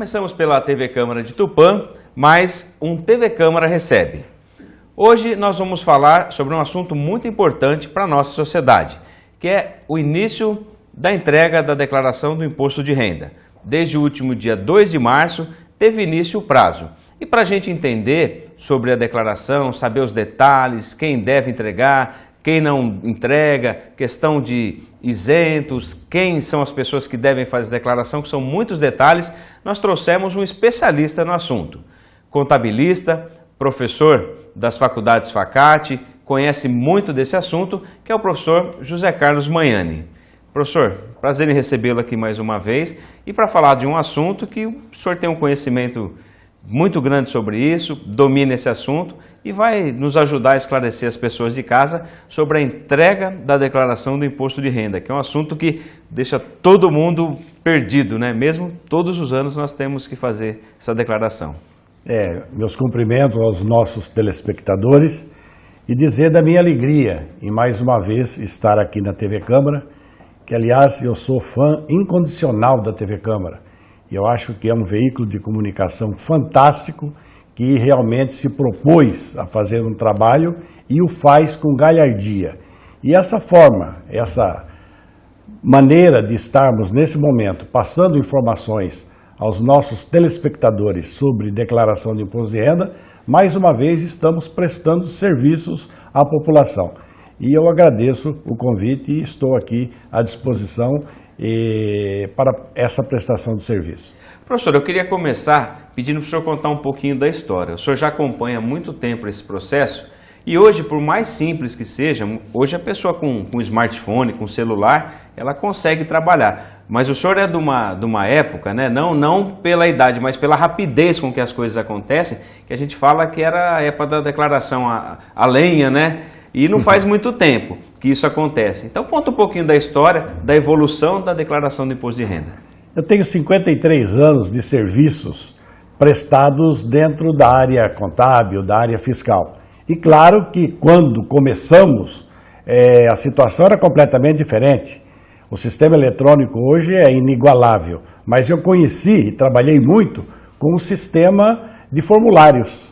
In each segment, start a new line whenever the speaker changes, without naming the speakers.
Começamos pela TV Câmara de Tupã, mais um TV Câmara recebe. Hoje nós vamos falar sobre um assunto muito importante para a nossa sociedade, que é o início da entrega da declaração do imposto de renda. Desde o último dia 2 de março teve início o prazo. E para a gente entender sobre a declaração, saber os detalhes, quem deve entregar, quem não entrega, questão de isentos, quem são as pessoas que devem fazer a declaração, que são muitos detalhes, nós trouxemos um especialista no assunto. Contabilista, professor das faculdades Facate, conhece muito desse assunto, que é o professor José Carlos Magnani. Professor, prazer em recebê-lo aqui mais uma vez e para falar de um assunto que o senhor tem um conhecimento muito grande sobre isso, domina esse assunto e vai nos ajudar a esclarecer as pessoas de casa sobre a entrega da declaração do imposto de renda, que é um assunto que deixa todo mundo perdido, né? Mesmo todos os anos nós temos que fazer essa declaração.
Meus cumprimentos aos nossos telespectadores e dizer da minha alegria em mais uma vez estar aqui na TV Câmara, que aliás eu sou fã incondicional da TV Câmara. E eu acho que é um veículo de comunicação fantástico que realmente se propôs a fazer um trabalho e o faz com galhardia. E essa forma, essa maneira de estarmos nesse momento passando informações aos nossos telespectadores sobre declaração de imposto de renda, mais uma vez estamos prestando serviços à população. E eu agradeço o convite e estou aqui à disposição para essa prestação de serviço.
Professor, eu queria começar pedindo para o senhor contar um pouquinho da história. O senhor já acompanha há muito tempo esse processo e hoje, por mais simples que seja, hoje a pessoa com smartphone, com celular, ela consegue trabalhar. Mas o senhor é de uma época, né? Não pela idade, mas pela rapidez com que as coisas acontecem, que a gente fala que era a época da declaração a lenha, né? E não faz muito tempo que isso acontece. Então conta um pouquinho da história, da evolução da declaração do imposto de renda.
Eu tenho 53 anos de serviços prestados dentro da área contábil, da área fiscal. E claro que quando começamos, a situação era completamente diferente. O sistema eletrônico hoje é inigualável, mas eu conheci e trabalhei muito com o sistema de formulários.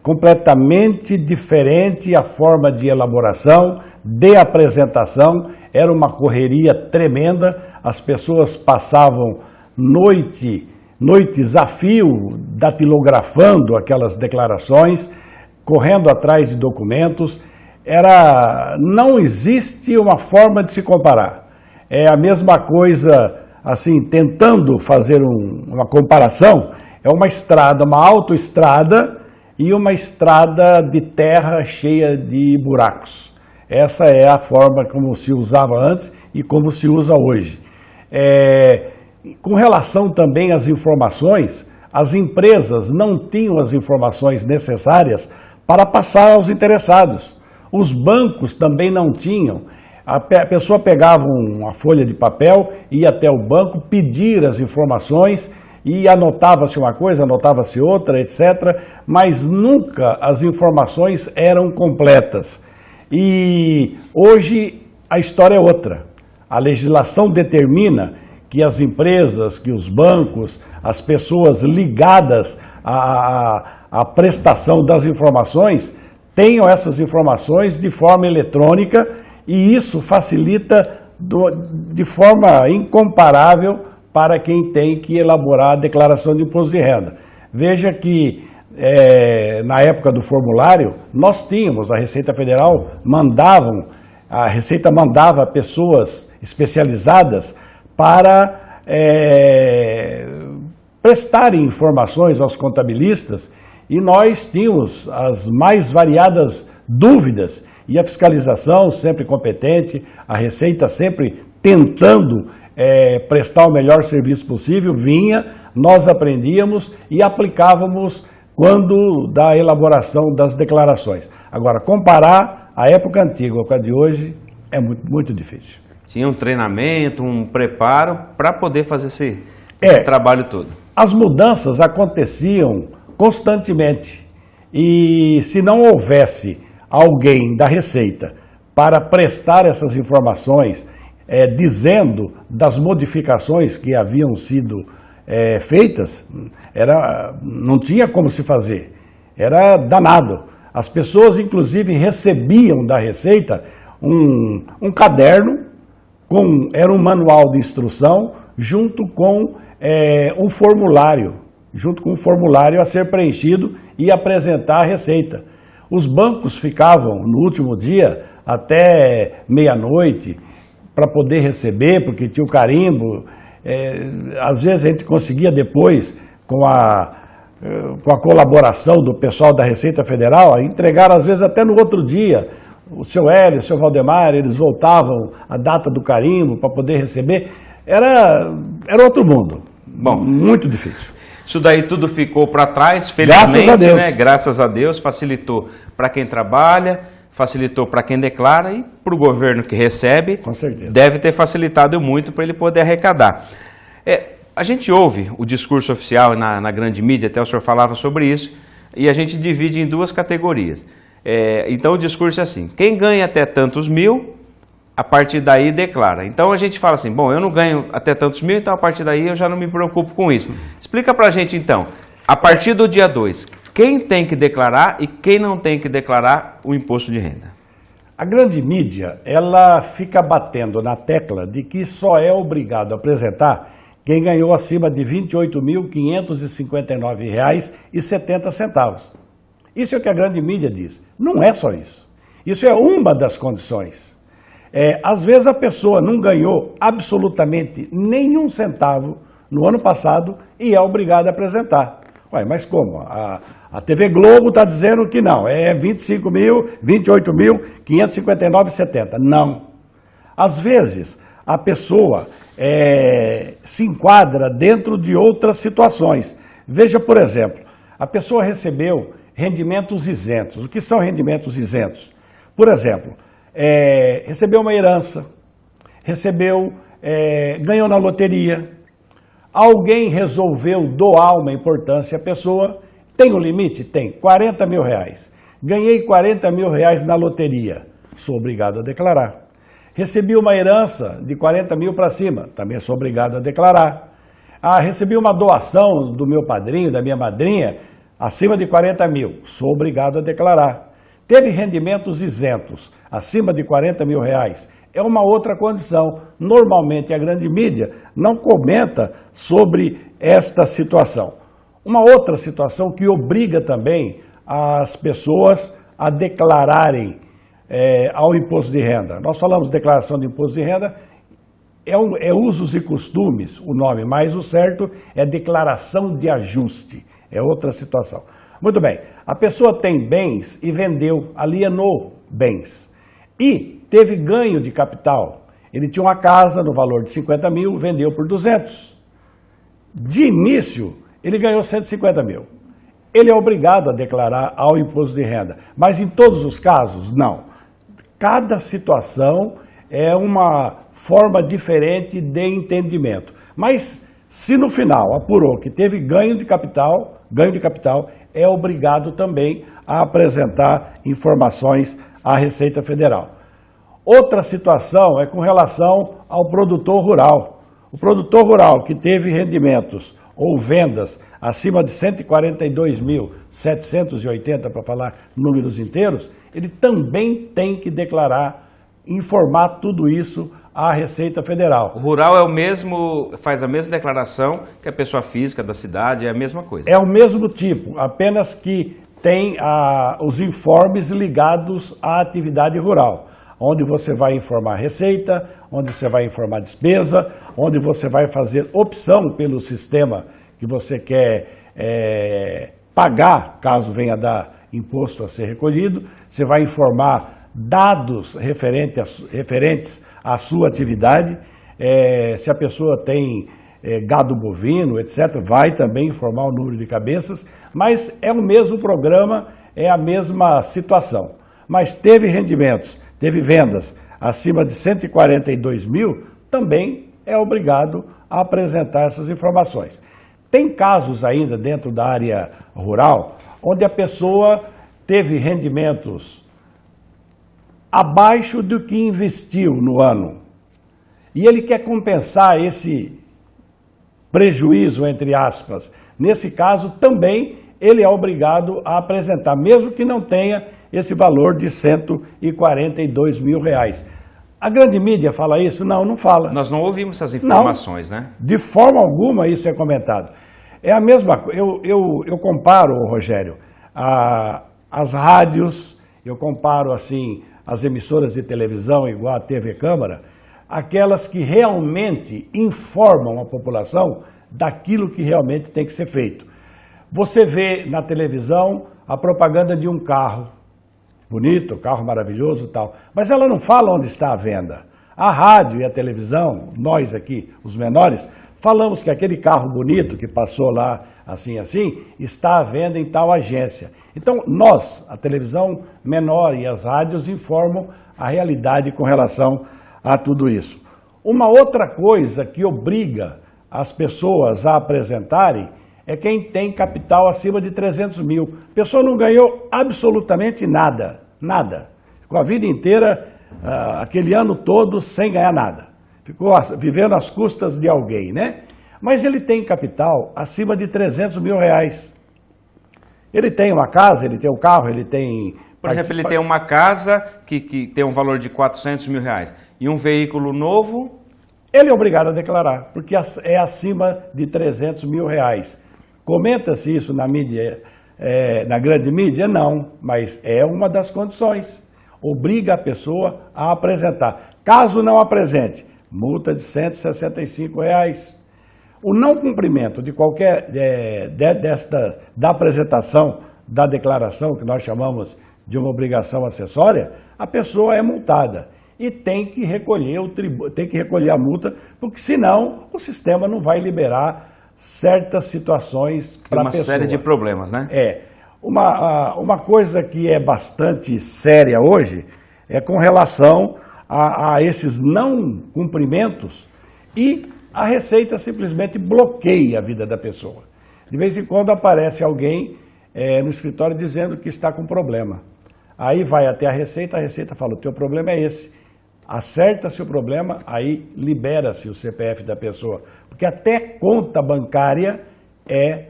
Completamente diferente a forma de elaboração, de apresentação, era uma correria tremenda, as pessoas passavam noites a fio, datilografando aquelas declarações, correndo atrás de documentos, não existe uma forma de se comparar. É a mesma coisa, assim, tentando fazer uma comparação, é uma estrada, uma autoestrada, e uma estrada de terra cheia de buracos. Essa é a forma como se usava antes e como se usa hoje. Com relação também às informações, as empresas não tinham as informações necessárias para passar aos interessados. Os bancos também não tinham. A pessoa pegava uma folha de papel, ia até o banco pedir as informações e anotava-se uma coisa, anotava-se outra, etc. Mas nunca as informações eram completas. E hoje a história é outra. A legislação determina que as empresas, que os bancos, as pessoas ligadas à prestação das informações tenham essas informações de forma eletrônica e isso facilita de forma incomparável para quem tem que elaborar a declaração de imposto de renda. Veja que na época do formulário, nós tínhamos, a Receita Federal mandava pessoas especializadas para prestarem informações aos contabilistas e nós tínhamos as mais variadas dúvidas e a fiscalização sempre competente, a Receita sempre tentando prestar o melhor serviço possível, nós aprendíamos e aplicávamos quando da elaboração das declarações. Agora, comparar a época antiga com a de hoje é muito, muito difícil.
Tinha um treinamento, um preparo para poder fazer esse trabalho todo.
As mudanças aconteciam constantemente e se não houvesse alguém da Receita para prestar essas informações, dizendo das modificações que haviam sido feitas, não tinha como se fazer, era danado. As pessoas, inclusive, recebiam da Receita um caderno, era um manual de instrução, junto com um formulário a ser preenchido e apresentar a Receita. Os bancos ficavam, no último dia, até meia-noite, para poder receber, porque tinha o carimbo. Às vezes a gente conseguia depois, com a colaboração do pessoal da Receita Federal, entregar às vezes até no outro dia. O seu Hélio, o seu Valdemar, eles voltavam a data do carimbo para poder receber. Era outro mundo.
Bom,
muito difícil.
Isso daí tudo ficou para trás, felizmente,
graças a Deus.
Né? Graças a Deus, facilitou para quem trabalha, facilitou para quem declara e para o governo que recebe.
Com certeza.
Deve ter facilitado muito para ele poder arrecadar. A gente ouve o discurso oficial na grande mídia, até o senhor falava sobre isso, e a gente divide em duas categorias. Então o discurso é assim: quem ganha até tantos mil, a partir daí declara. Então a gente fala assim, bom, eu não ganho até tantos mil, então a partir daí eu já não me preocupo com isso. Explica pra gente então, a partir do dia 2, quem tem que declarar e quem não tem que declarar o imposto de renda?
A grande mídia, ela fica batendo na tecla de que só é obrigado a apresentar quem ganhou acima de R$ 28.559,70. Isso é o que a grande mídia diz. Não é só isso. Isso é uma das condições. Às vezes a pessoa não ganhou absolutamente nenhum centavo no ano passado e é obrigada a apresentar. Ué, mas como? A TV Globo está dizendo que não, é 28.559,70. Não. Às vezes a pessoa se enquadra dentro de outras situações. Veja, por exemplo, a pessoa recebeu rendimentos isentos. O que são rendimentos isentos? Por exemplo, recebeu uma herança, ganhou na loteria, alguém resolveu doar uma importância à pessoa, tem um limite? Tem, R$40 mil. Ganhei R$40 mil na loteria, sou obrigado a declarar. Recebi uma herança de 40 mil para cima, também sou obrigado a declarar. Recebi uma doação do meu padrinho, da minha madrinha, acima de 40 mil, sou obrigado a declarar. Teve rendimentos isentos, acima de R$40 mil, é uma outra condição. Normalmente a grande mídia não comenta sobre esta situação. Uma outra situação que obriga também as pessoas a declararem ao imposto de renda. Nós falamos declaração de imposto de renda, é usos e costumes o nome, mas o certo é declaração de ajuste, é outra situação. Muito bem, a pessoa tem bens e vendeu, alienou bens e teve ganho de capital. Ele tinha uma casa no valor de 50 mil, vendeu por 200. De início, ele ganhou 150 mil. Ele é obrigado a declarar ao imposto de renda, mas em todos os casos, não. Cada situação é uma forma diferente de entendimento. Mas se no final apurou que teve ganho de capital, é obrigado também a apresentar informações à Receita Federal. Outra situação é com relação ao produtor rural. O produtor rural que teve rendimentos ou vendas acima de 142.780, para falar números inteiros, ele também tem que declarar, informar tudo isso à Receita Federal.
O rural é o mesmo, faz a mesma declaração que a pessoa física da cidade, é a mesma coisa.
É o mesmo tipo, apenas que tem os informes ligados à atividade rural, onde você vai informar receita, onde você vai informar despesa, onde você vai fazer opção pelo sistema que você quer pagar, caso venha dar imposto a ser recolhido. Você vai informar dados referentes à sua atividade. Se a pessoa tem gado bovino, etc., vai também informar o número de cabeças, mas é o mesmo programa, é a mesma situação. Mas teve rendimentos, teve vendas acima de 142 mil, também é obrigado a apresentar essas informações. Tem casos ainda dentro da área rural, onde a pessoa teve rendimentos abaixo do que investiu no ano. E ele quer compensar prejuízo, entre aspas. Nesse caso, também ele é obrigado a apresentar, mesmo que não tenha esse valor de R$142 mil. A grande mídia fala isso? Não, não fala.
Nós não ouvimos essas informações,
não,
né?
De forma alguma isso é comentado. É a mesma coisa, eu comparo, Rogério, as rádios, eu comparo assim as emissoras de televisão igual a TV Câmara, aquelas que realmente informam a população daquilo que realmente tem que ser feito. Você vê na televisão a propaganda de um carro bonito, carro maravilhoso e tal, mas ela não fala onde está a venda. A rádio e a televisão, nós aqui, os menores, falamos que aquele carro bonito que passou lá assim, está à venda em tal agência. Então, nós, a televisão menor e as rádios informam a realidade com relação a tudo isso. Uma outra coisa que obriga as pessoas a apresentarem é quem tem capital acima de 300 mil. A pessoa não ganhou absolutamente nada, nada. Ficou a vida inteira, aquele ano todo, sem ganhar nada. Ficou vivendo às custas de alguém, né? Mas ele tem capital acima de 300 mil reais. Ele tem uma casa, ele tem um carro, ele tem...
Por exemplo, ele tem uma casa que tem um valor de 400 mil reais e um veículo novo...
Ele é obrigado a declarar, porque é acima de 300 mil reais. Comenta-se isso na mídia, na grande mídia? Não, mas é uma das condições. Obriga a pessoa a apresentar. Caso não apresente, multa de R$165. O não cumprimento de qualquer da apresentação da declaração, que nós chamamos de uma obrigação acessória, a pessoa é multada e tem que recolher a multa, porque senão o sistema não vai liberar certas situações para a pessoa.
Uma série de problemas, né?
Uma coisa que é bastante séria hoje é com relação a esses não cumprimentos, e a Receita simplesmente bloqueia a vida da pessoa. De vez em quando aparece alguém no escritório dizendo que está com problema. Aí vai até a Receita fala, o teu problema é esse. Acerta-se o problema, aí libera-se o CPF da pessoa. Porque até conta bancária é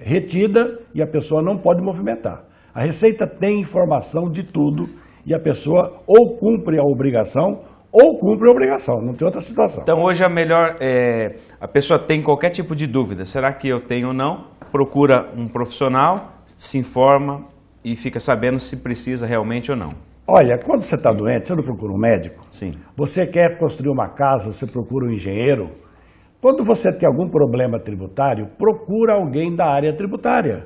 retida e a pessoa não pode movimentar. A Receita tem informação de tudo e a pessoa ou cumpre a obrigação ou cumpre a obrigação, não tem outra situação.
Então hoje a pessoa tem qualquer tipo de dúvida, será que eu tenho ou não? Procura um profissional, se informa e fica sabendo se precisa realmente ou não.
Olha, quando você está doente, você não procura um médico?
Sim.
Você quer construir uma casa, você procura um engenheiro? Quando você tem algum problema tributário, procura alguém da área tributária.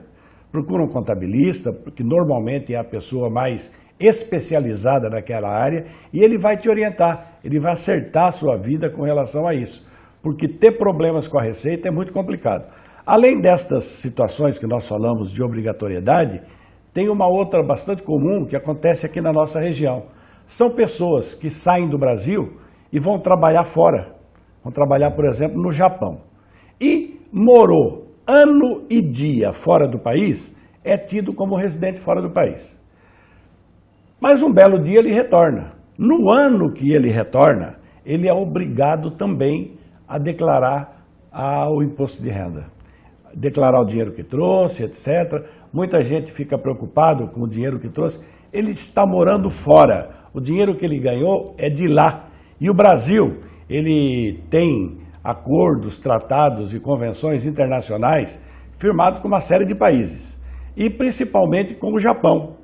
Procura um contabilista, que normalmente é a pessoa mais especializada naquela área, e ele vai te orientar, ele vai acertar a sua vida com relação a isso. Porque ter problemas com a Receita é muito complicado. Além destas situações que nós falamos de obrigatoriedade, tem uma outra bastante comum que acontece aqui na nossa região. São pessoas que saem do Brasil e vão trabalhar fora. Vão trabalhar, por exemplo, no Japão. E morou ano e dia fora do país, é tido como residente fora do país. Mas um belo dia ele retorna. No ano que ele retorna, ele é obrigado também a declarar o imposto de renda. Declarar o dinheiro que trouxe, etc. Muita gente fica preocupado com o dinheiro que trouxe. Ele está morando fora. O dinheiro que ele ganhou é de lá. E o Brasil, ele tem acordos, tratados e convenções internacionais firmados com uma série de países. E principalmente com o Japão.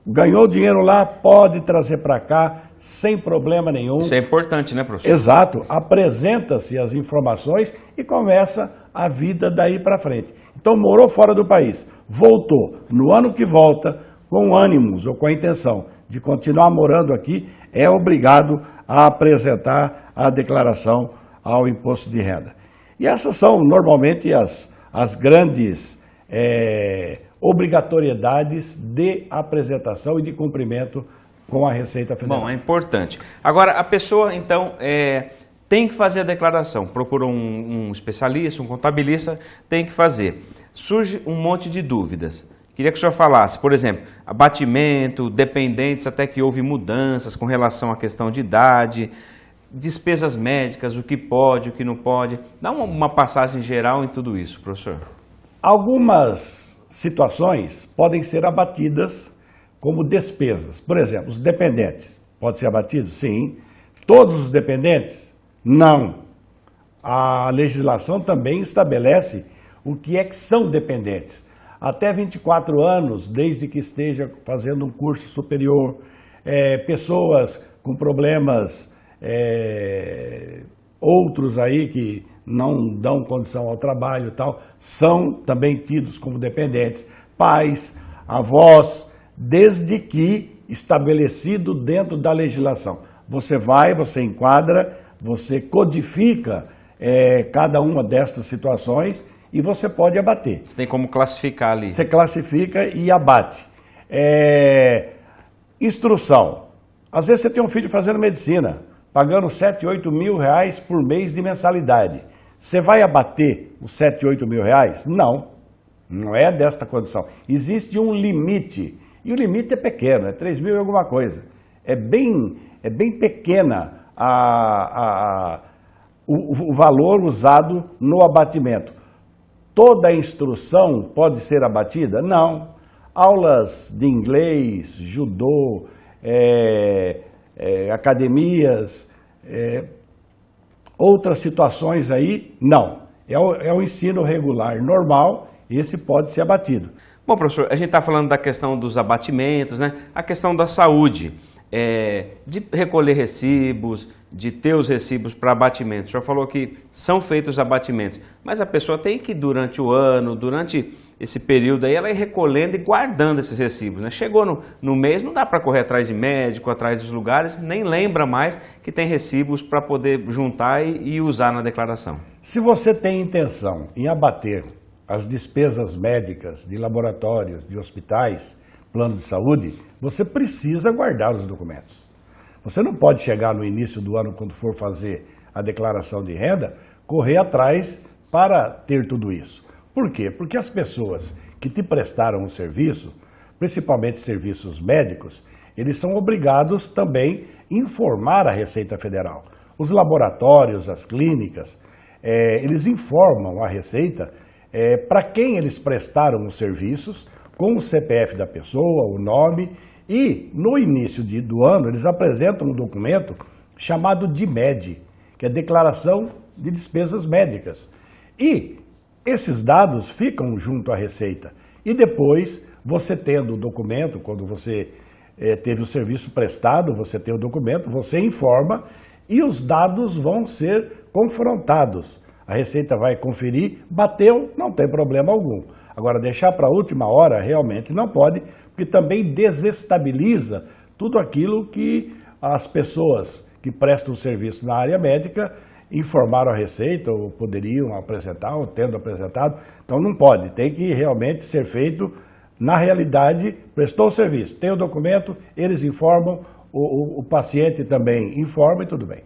Ganhou dinheiro lá, pode trazer para cá sem problema nenhum.
Isso é importante, né, professor?
Exato. Apresenta-se as informações e começa a vida daí para frente. Então, morou fora do país, voltou. No ano que volta, com ânimos ou com a intenção de continuar morando aqui, é obrigado a apresentar a declaração ao imposto de renda. E essas são, normalmente, as grandes obrigatoriedades de apresentação e de cumprimento com a Receita Federal.
Bom, é importante. Agora, a pessoa, então, tem que fazer a declaração, procura um especialista, um contabilista, tem que fazer. Surge um monte de dúvidas. Queria que o senhor falasse, por exemplo, abatimento, dependentes, até que houve mudanças com relação à questão de idade. despesas médicas, o que pode, o que não pode. Dá uma passagem geral em tudo isso, professor.
Algumas situações podem ser abatidas como despesas. Por exemplo, os dependentes. Pode ser abatido? Sim. Todos os dependentes? Não. A legislação também estabelece o que é que são dependentes. Até 24 anos, desde que esteja fazendo um curso superior, pessoas com problemas, outros aí que não dão condição ao trabalho e tal, são também tidos como dependentes. Pais, avós, desde que estabelecido dentro da legislação. Você enquadra, você codifica cada uma destas situações e você pode abater.
Você tem como classificar ali.
Você classifica e abate. Instrução. Às vezes você tem um filho fazendo medicina, pagando 7, 8 mil reais por mês de mensalidade. Você vai abater os 7, 8 mil reais? Não, não é desta condição. Existe um limite, e o limite é pequeno, é 3 mil e alguma coisa. É bem pequena o valor usado no abatimento. Toda a instrução pode ser abatida? Não. Aulas de inglês, judô, academias, outras situações aí, não. É o ensino regular normal, esse pode ser abatido.
Bom, professor, a gente está falando da questão dos abatimentos, né? A questão da saúde, de recolher recibos, de ter os recibos para abatimento. O senhor falou que são feitos os abatimentos, mas a pessoa tem que, durante o ano, durante esse período aí, ela ir recolhendo e guardando esses recibos, né? Chegou no mês, não dá para correr atrás de médico, atrás dos lugares, nem lembra mais que tem recibos para poder juntar e usar na declaração.
Se você tem intenção em abater as despesas médicas de laboratórios, de hospitais, plano de saúde, você precisa guardar os documentos. Você não pode chegar no início do ano, quando for fazer a declaração de renda, correr atrás para ter tudo isso. Por quê? Porque as pessoas que te prestaram um serviço, principalmente serviços médicos, eles são obrigados também a informar a Receita Federal. Os laboratórios, as clínicas, eles informam a Receita para quem eles prestaram os serviços, com o CPF da pessoa, o nome, e no início do ano eles apresentam um documento chamado DIMED, que é Declaração de Despesas Médicas. E esses dados ficam junto à Receita. E depois, você tendo o documento, quando você teve o serviço prestado, você tem o documento, você informa e os dados vão ser confrontados. A Receita vai conferir, bateu, não tem problema algum. Agora, deixar para a última hora realmente não pode, porque também desestabiliza tudo aquilo que as pessoas que prestam serviço na área médica informaram a Receita, ou poderiam apresentar, ou tendo apresentado. Então não pode, tem que realmente ser feito na realidade, prestou o serviço, tem o documento, eles informam, o paciente também informa e tudo bem.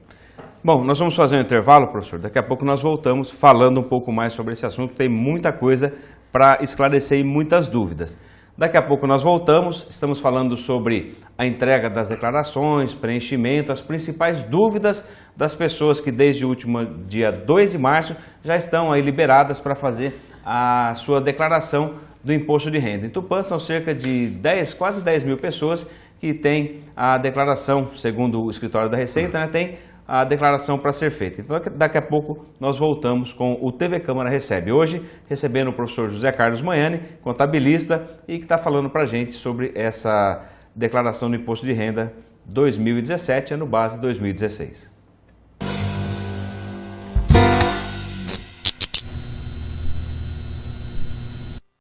Bom, nós vamos fazer um intervalo, professor. Daqui a pouco nós voltamos falando um pouco mais sobre esse assunto. Tem muita coisa para esclarecer e muitas dúvidas. Daqui a pouco nós voltamos, estamos falando sobre a entrega das declarações, preenchimento, as principais dúvidas das pessoas que desde o último dia 2 de março já estão aí liberadas para fazer a sua declaração do imposto de renda. Em Tupã são cerca de quase 10 mil pessoas que têm a declaração, segundo o escritório da Receita, né, tem a declaração para ser feita. Então, daqui a pouco nós voltamos com o TV Câmara Recebe. Hoje, recebendo o professor José Carlos Manhani, contabilista, e que está falando para a gente sobre essa declaração do Imposto de Renda 2017, ano base 2016.